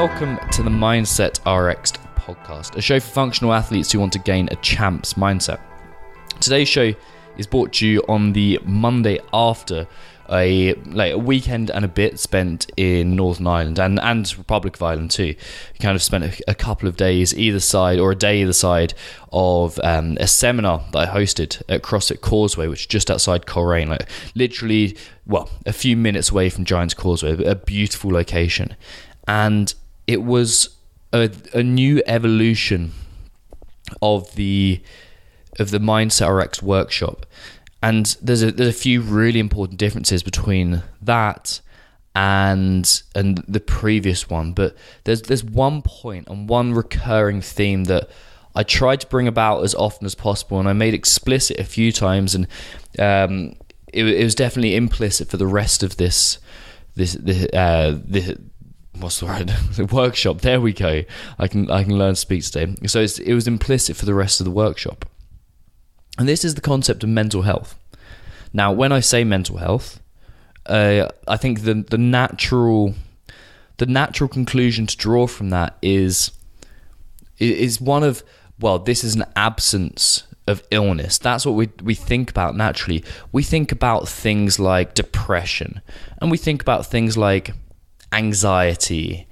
Welcome to the Mindset RX podcast, a show for functional athletes who want to gain a champ's mindset. Today's show is brought to you on the Monday after a weekend and a bit spent in Northern Ireland and Republic of Ireland too. We kind of spent a couple of days either side, or a day either side of a seminar that I hosted at CrossFit Causeway, which is just outside Coleraine, literally, a few minutes away from Giant's Causeway, a beautiful location. And it was a new evolution of the Mindset RX workshop. And there's a few really important differences between that and the previous one. But there's one point and one recurring theme that I tried to bring about as often as possible, and I made explicit a few times, and it was definitely implicit for the rest of this what's the word? The workshop. There we go. I can learn to speak today. So it was implicit for the rest of the workshop. And this is the concept of mental health. Now, when I say mental health, I think the natural conclusion to draw from that is one of, this is an absence of illness. That's what we think about naturally. We think about things like depression, and we think about things like anxiety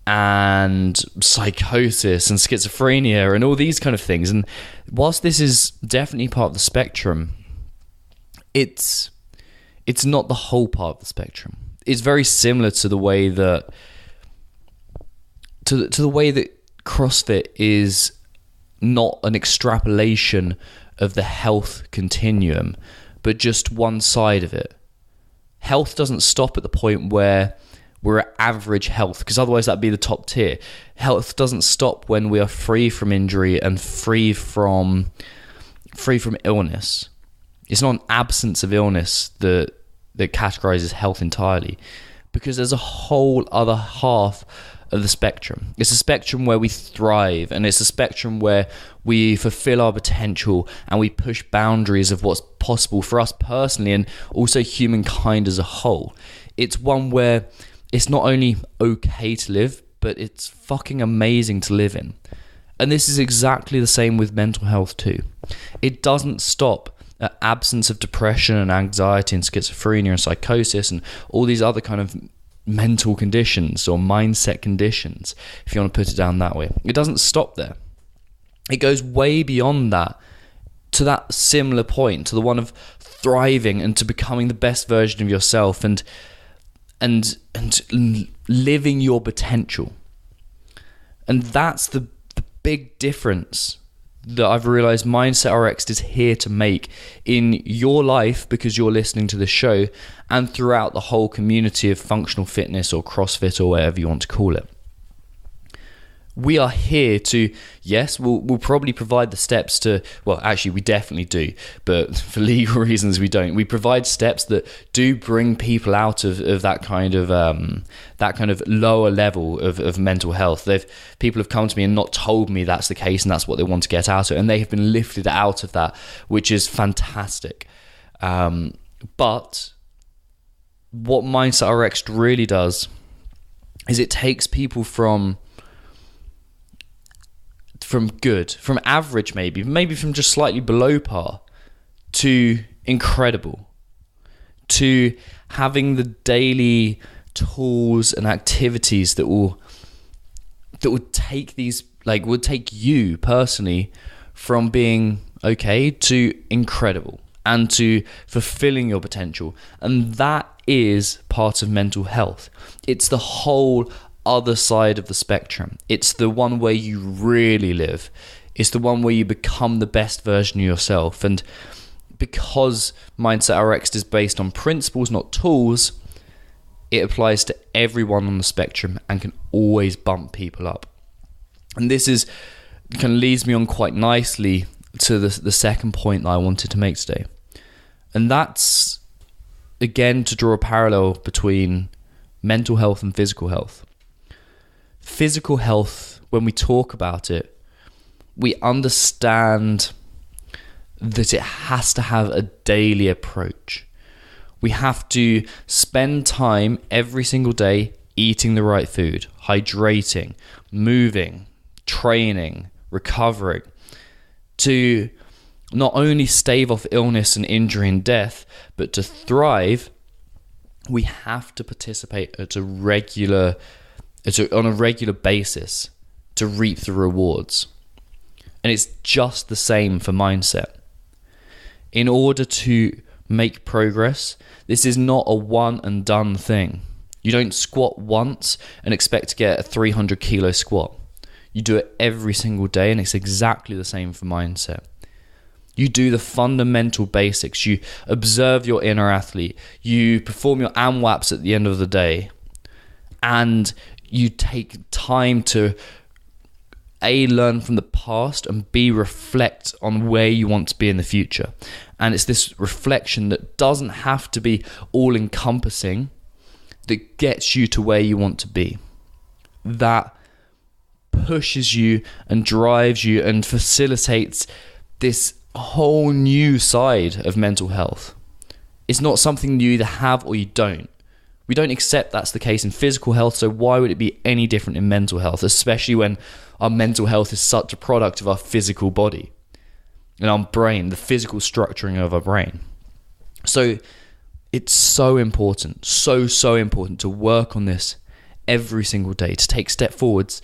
and psychosis and schizophrenia and all these kind of things. And whilst this is definitely part of the spectrum, it's not the whole part of the spectrum. It's very similar to the way that to the way that CrossFit is not an extrapolation of the health continuum, but just one side of it. Health doesn't stop at the point where we're at average health, because otherwise that'd be the top tier. Health doesn't stop when we are free from injury and free from illness. It's not an absence of illness that categorizes health entirely, because there's a whole other half of the spectrum. It's a spectrum where we thrive, and it's a spectrum where we fulfill our potential and we push boundaries of what's possible for us personally and also humankind as a whole. It's one where it's not only okay to live, but it's fucking amazing to live in. And this is exactly the same with mental health too. It doesn't stop at absence of depression and anxiety and schizophrenia and psychosis and all these other kind of mental conditions or mindset conditions, if you want to put it down that way. It doesn't stop there. It goes way beyond that, to that similar point, to the one of thriving and to becoming the best version of yourself and living your potential. And that's the big difference that I've realized Mindset RX is here to make in your life, because you're listening to the show, and throughout the whole community of functional fitness or CrossFit or whatever you want to call it. We are here to, yes, we'll probably provide the steps to, actually we definitely do, but for legal reasons we don't. We provide steps that do bring people out of that kind of lower level of mental health. People have come to me and not told me that's the case and that's what they want to get out of it, and they have been lifted out of that, which is fantastic. But what Mindset RX really does is it takes people from good, from average maybe from just slightly below par, to incredible, to having the daily tools and activities that would take would take you personally from being okay to incredible and to fulfilling your potential. And that is part of mental health. It's the whole other side of the spectrum. It's the one where you really live. It's the one where you become the best version of yourself. And because Mindset RX is based on principles, not tools, it applies to everyone on the spectrum and can always bump people up. And this kind of leads me on quite nicely to the second point that I wanted to make today. And that's, again, to draw a parallel between mental health and physical health. Physical health, when we talk about it, we understand that it has to have a daily approach. We have to spend time every single day eating the right food, hydrating, moving, training, recovering, to not only stave off illness and injury and death, but to thrive, we have to participate on a regular basis to reap the rewards. And it's just the same for mindset. In order to make progress, this is not a one and done thing. You don't squat once and expect to get a 300 kilo squat. You do it every single day, and it's exactly the same for mindset. You do the fundamental basics. You observe your inner athlete. You perform your AMWAPs at the end of the day. And you take time to A, learn from the past, and B, reflect on where you want to be in the future. And it's this reflection that doesn't have to be all-encompassing that gets you to where you want to be. That pushes you and drives you and facilitates this whole new side of mental health. It's not something you either have or you don't. We don't accept that's the case in physical health, so why would it be any different in mental health, especially when our mental health is such a product of our physical body and our brain, the physical structuring of our brain. So it's so important, so important to work on this every single day, to take steps forward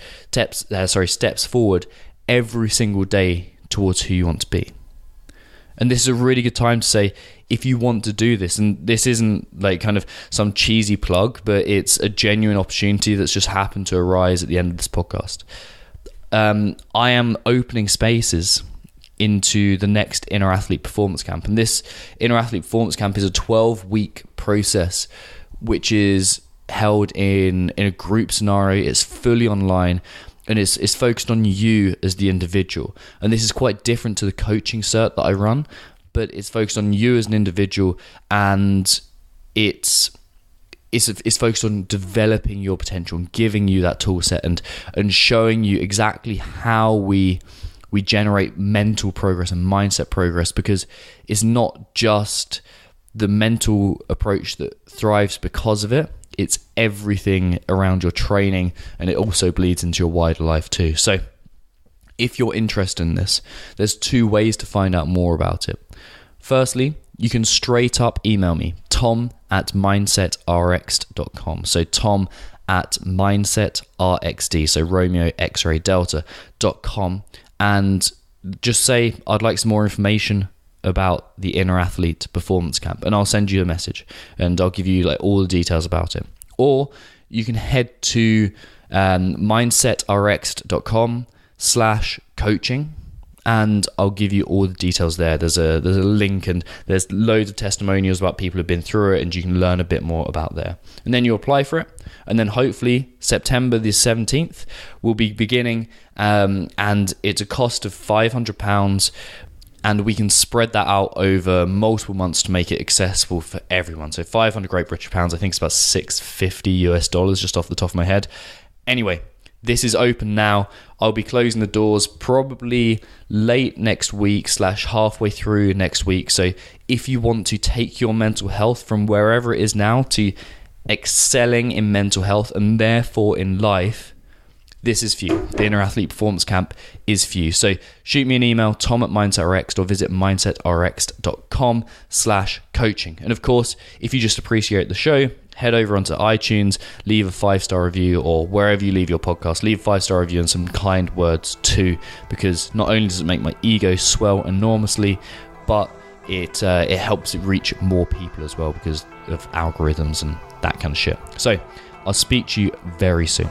every single day towards who you want to be. And this is a really good time to say, if you want to do this, and this isn't like kind of some cheesy plug, but it's a genuine opportunity that's just happened to arise at the end of this podcast. I am opening spaces into the next Inner Athlete Performance Camp. And this Inner Athlete Performance Camp is a 12-week process, which is held in a group scenario. It's fully online, and it's focused on you as the individual. And this is quite different to the coaching cert that I run, but it's focused on you as an individual, and it's focused on developing your potential and giving you that tool set and showing you exactly how we generate mental progress and mindset progress, because it's not just the mental approach that thrives because of it. It's everything around your training, and it also bleeds into your wider life too. So if you're interested in this, there's 2 ways to find out more about it. Firstly, you can straight up email me, tom@mindsetrx.com. So tom@mindsetrxd, so Romeo X-ray Delta.com, and just say, I'd like some more information about the Inner Athlete Performance Camp, and I'll send you a message and I'll give you like all the details about it. Or you can head to mindsetrx.com/coaching, and I'll give you all the details there. There's a link, and there's loads of testimonials about people who've been through it, and you can learn a bit more about there. And then you apply for it, and then hopefully September the 17th we'll be beginning, and it's a cost of £500, and we can spread that out over multiple months to make it accessible for everyone. So 500 Great British pounds, I think it's about $650 US just off the top of my head. Anyway, this is open now. I'll be closing the doors probably late next week / halfway through next week. So if you want to take your mental health from wherever it is now to excelling in mental health and therefore in life, this is for you. The Inner Athlete Performance Camp is for you. So shoot me an email, tom@mindsetrx, or visit mindsetrx.com/coaching. And of course, if you just appreciate the show, head over onto iTunes, leave a 5-star review, or wherever you leave your podcast, leave a 5-star review and some kind words too, because not only does it make my ego swell enormously, but it helps it reach more people as well because of algorithms and that kind of shit. So I'll speak to you very soon.